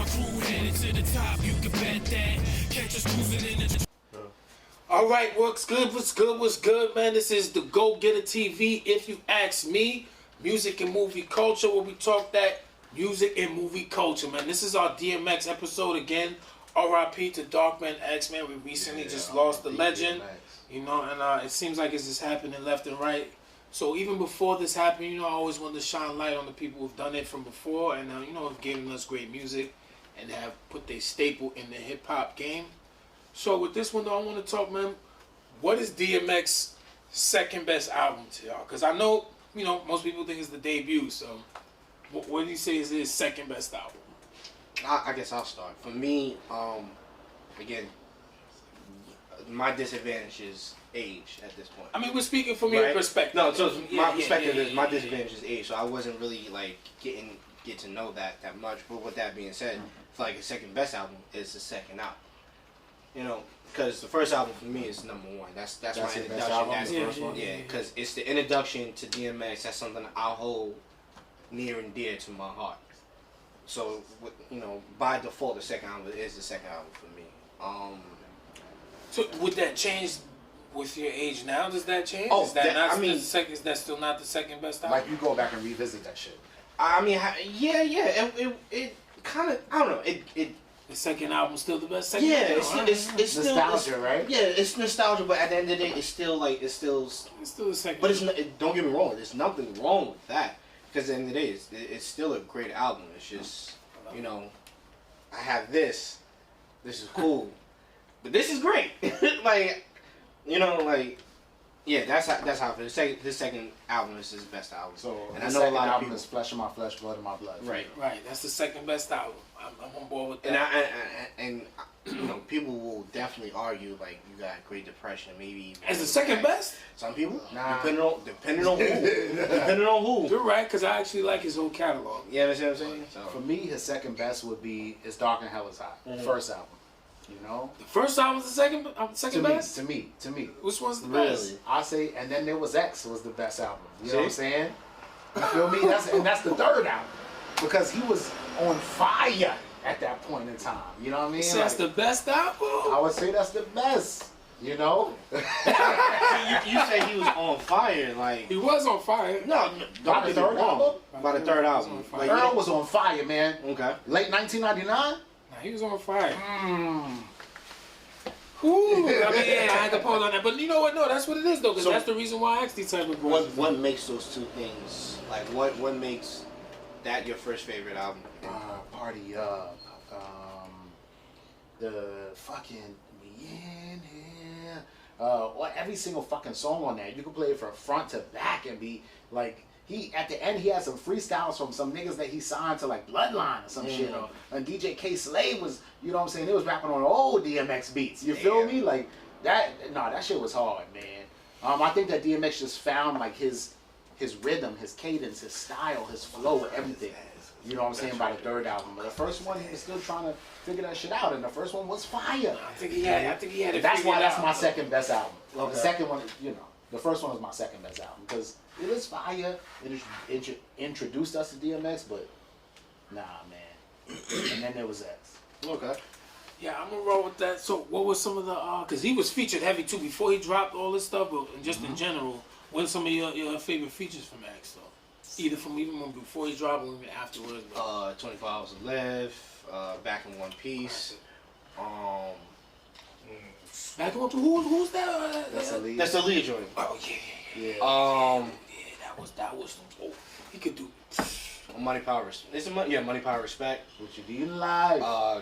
crew headed to the top, you can bet that. Catch us cruising in the... All right, what's good, man? This is the Go Get It TV. If you ask me, music and movie culture, where we talk that music and movie culture, man. This is our DMX episode again. R.I.P. to Darkman X, man. We recently just lost the legend, you know, and it seems like it's just happening left and right. So even before this happened, you know, I always wanted to shine light on the people who've done it from before and, you know, have given us great music and have put their staple in the hip-hop game. So with this one, though, I want to talk, man, what is DMX's second best album to y'all? Because I know, you know, most people think it's the debut, so what do you say is his second best album? I guess I'll start. For me, again, my disadvantage is age at this point. I mean, we're speaking from your perspective. No, so my perspective is my disadvantage is age, so I wasn't really, like, get to know that much. But with that being said, I feel like his second best album is the second album. You know, because the first album for me is #1. That's my introduction. That's the first one. Yeah, because it's the introduction to DMX. That's something I'll hold near and dear to my heart. So, you know, by default, the second album is the second album for me. So would that change with your age now? Does that change? Oh, is that not? I mean, is that still not the second best album? Like you go back and revisit that shit. I mean, yeah. It kind of, I don't know. The second album still the best. It's still nostalgia, right? Yeah, it's nostalgia, but at the end of the day, it's still the second. But don't get me wrong. There's nothing wrong with that, because at the end of the day, it's still a great album. It's just, you know, I have this. This is cool, but this is great. Like, you know, like, yeah, that's how. For his second album is his best album. So, and I know a lot of people is Flesh of My Flesh, Blood of My Blood. Right. That's the second best album. I'm on board with that. And you know, people will definitely argue like you got Great Depression, maybe as the second best. Some people, nah. depending on who. You're right, because I actually like his whole catalog. Yeah, you know what I'm saying. So. For me, his second best would be "It's Dark and Hell Is Hot," first album. You know, the first album was the second best. To me. Which one's the really? best? I say, and then there was X was the best album. You know what I'm saying? You feel me? That's the third album because he was on fire at that point in time. You know what I mean? So that's the best album? I would say that's the best. You know? you say he was on fire, like he was on fire. No, by the third album. By the third album, like, Earl was on fire, man. Okay. Late 1999. Nah, he was on fire. Ooh, I mean, yeah, I had to pause on that, but you know what? No, that's what it is though, because that's the reason why I asked these type of questions. What makes those two things? Like, what makes that your first favorite album? Party Up. The fucking in here. Every single fucking song on there, you can play it from front to back and be like. At the end, he had some freestyles from some niggas that he signed to like Bloodline or some shit. And DJ K Slade was, you know what I'm saying, they was rapping on old DMX beats. You feel me? Like that shit was hard, man. I think that DMX just found like his rhythm, his cadence, his style, his flow, everything. You know what I'm saying, by the third album. But the first one, he was still trying to figure that shit out, and the first one was fire. I think he had it. That's why that's my second best album. Okay. The second one, you know, the first one is my second best album because it is fire. It introduced us to DMX, but nah, man. And then there was X. Okay. Yeah, I'm gonna roll with that. So, what was some of the? Cause he was featured heavy too before he dropped all this stuff, but just in general, what are some of your favorite features from X though? Either from even before he dropped or even afterwards. 24 Hours to Live, Back in One Piece. Back in One Piece. Who's that? That's a lead. That's the lead joint. Oh yeah. That was. Oh, he could do. Money, Power, Respect. Money, Power, Respect. What you do in life?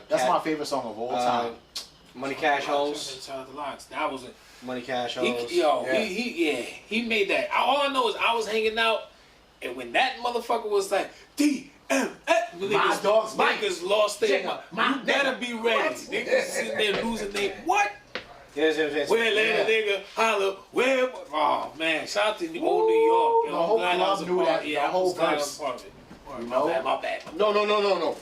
That's my favorite song of all time. Money, Cash, Hoes. That was it. Money, Cash, Hoes. He made that. All I know is I was hanging out, and when that motherfucker was like DMX, niggas lost their mind. You better be ready. Niggas sitting there losing their what? Yes. Where let a nigga holler? Where? Oh man, shout out to old New York. The whole club knew that. Yeah, the whole verse. You know? My bad. No.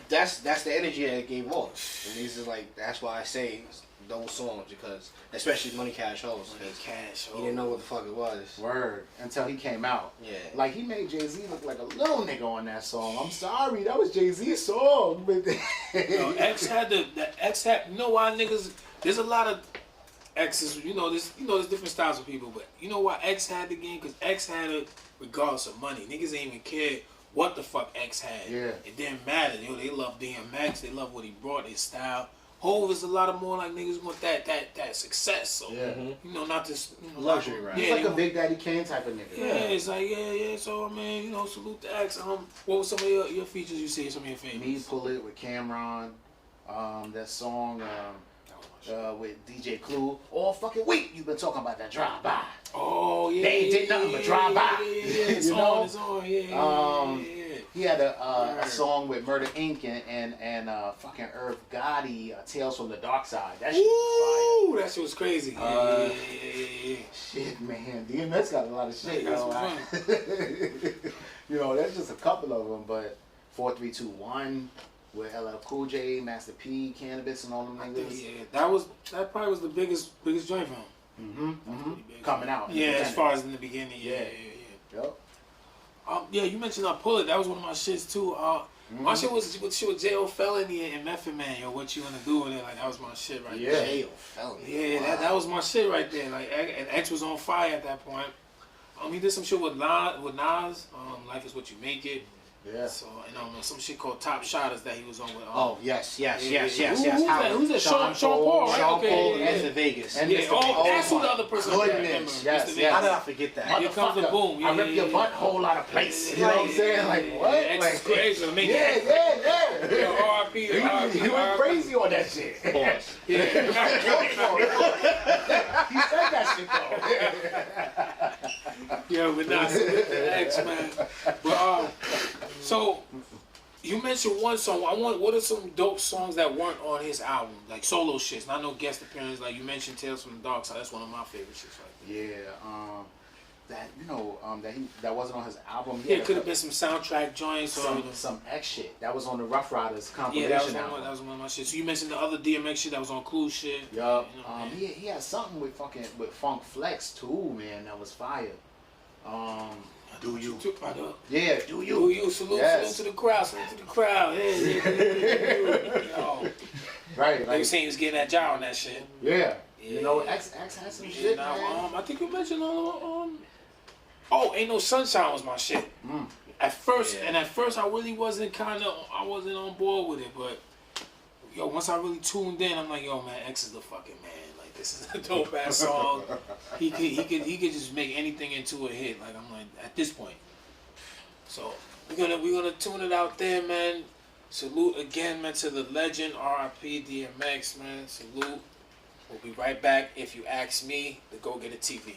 That's the energy that it gave off. And these is like, that's why I say those songs, because especially Money Cash Hoes, because he didn't know what the fuck it was. Word. Until he came out. Yeah. Like, he made Jay-Z look like a little nigga on that song. I'm sorry, that was Jay-Z's song. X had you know why niggas, there's a lot of X's, there's different styles of people, but you know why X had the game? Because X had it regardless of money. Niggas ain't even care what the fuck X had. Yeah. It didn't matter. They love DMX, they love what he brought, his style. Hov is a lot of more like niggas want that success. So not this luxury, right? He's like a Big Daddy Kane type of nigga. Yeah, it's like yeah. So I mean, salute to X. What were some of your features you see? Some of your favorites? Me Pull It with Cameron. That song with DJ Clue. All fucking week you've been talking about that drive by. Oh yeah. They ain't did nothing but drive by. Yeah, it's on. Yeah. He had a song with Murder Inc. and fucking Irv Gotti, Tales from the Dark Side. That shit was fire. That shit was crazy. Shit, man. DMX got a lot of shit, yo. That's just a couple of them, but 4321 with LL Cool J, Master P, Cannabis, and all them niggas. Yeah, that probably was the biggest joint for him. Coming out. Yeah, as far as in the beginning. Yeah. Yep. You mentioned Pull It. That was one of my shits too. My shit was J.O. Felony and Method Man. Yo, what you wanna do with it? Like that was my shit right there. J.O. Felony. Yeah, wow. that was my shit right there. Like, and X was on fire at that point. He did some shit with Nas. Life Is What You Make It. Yeah. So some shit called Top Shotters that he was on with. Yes. Who's that? Sean Paul, right? Sean Paul yeah. and the Vegas. And Yeah. That's who the other person was. Goodness. Yes. How did I forget that? Here comes the boom. I rip your butthole out of place. You know what I'm saying? Like, what? X is crazy. Yeah. R.I.P. He went crazy on that shit. Pause. He said that shit though. Yeah, but not the X, man. But so you mentioned one song. What are some dope songs that weren't on his album, like solo shits? Not no guest appearance. Like you mentioned, Tales from the Dark Side. That's one of my favorite shits right there. Yeah. That wasn't on his album. Yeah, it could have been some soundtrack joints or some X shit. That was on the Rough Riders compilation that was one of my shit. So you mentioned the other DMX shit that was on Clue shit. Yup. He had something with Funk Flex too, man. That was fire. Do you? Yeah, do you? Do you? Salute to the crowd. Yeah. Right. Like you saying, he was getting that job on that shit. Yeah. X had some shit. Man. I think you mentioned Ain't No Sunshine was my shit. At first I really wasn't on board with it, but once I really tuned in, I'm like, man, X is the fucking man. Like this is a dope ass song. He could just make anything into a hit. Like I'm like at this point. So we're gonna tune it out there, man. Salute again, man, to the legend, R.I.P. DMX, man. Salute. We'll be right back. If you ask me, the Go Get It TV.